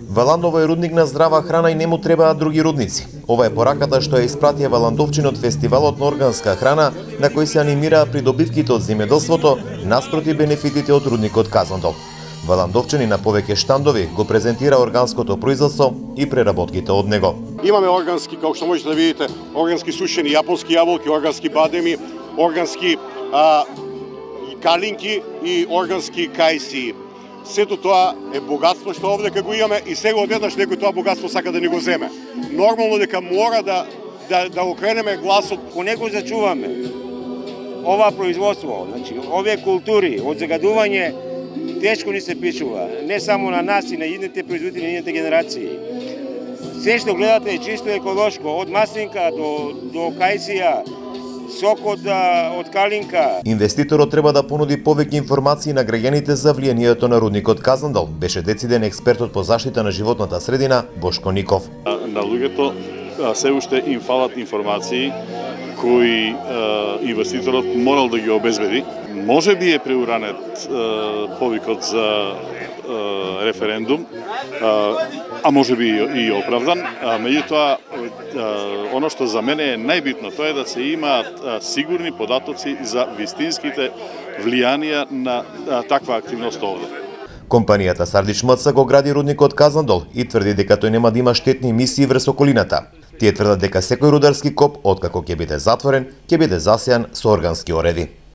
Валандово е рудник на здрава храна и не му требаат други рудници. Ова е пораката што ја испратија Валандовчани од фестивалот на органска храна, на кој се анимираа придобивките од земјоделството наспроти бенефитите од рудникот Казандол. Валандовчани на повеќе штандови го презентира органското производство и преработките од него. Имаме органски, како што можете да видите, органски сушени јапонски јаболки, органски бадеми, органски калинки и органски кајси. Сето тоа е богатство што овде го имаме и сега одеднаш некој тоа богатство сака да ни го земе. Нормално дека мора да окренеме гласот. Ко него зачуваме ова производство, значи овие култури од загадување тешко ни се пишува, не само на нас и на идните производители, на идните генерации. Се што гледате е чисто еколошко, од маслинка до кајсија, сокот од калинка. Инвеститорот треба да понуди повеќе информации на граѓаните за влијанието на рудникот Казандол, беше дециден експертот по заштита на животната средина Бошко Ников. На луѓето се уште им фалат информации кои инвеститорот морал да ги обезбеди. Може би е преуранет повикот за референдум, а може би и оправдан. Меѓутоа, оно што за мене е најбитно, тоа е да се имаат сигурни податоци за вистинските влијанија на таква активност овде. Компанијата Сардич МЦ го гради рудникот Казандол и тврди дека тој нема да има штетни емисии врз околината. Тие тврдат дека секој рударски коп, откако ќе биде затворен, ќе биде засејан со органски ореди.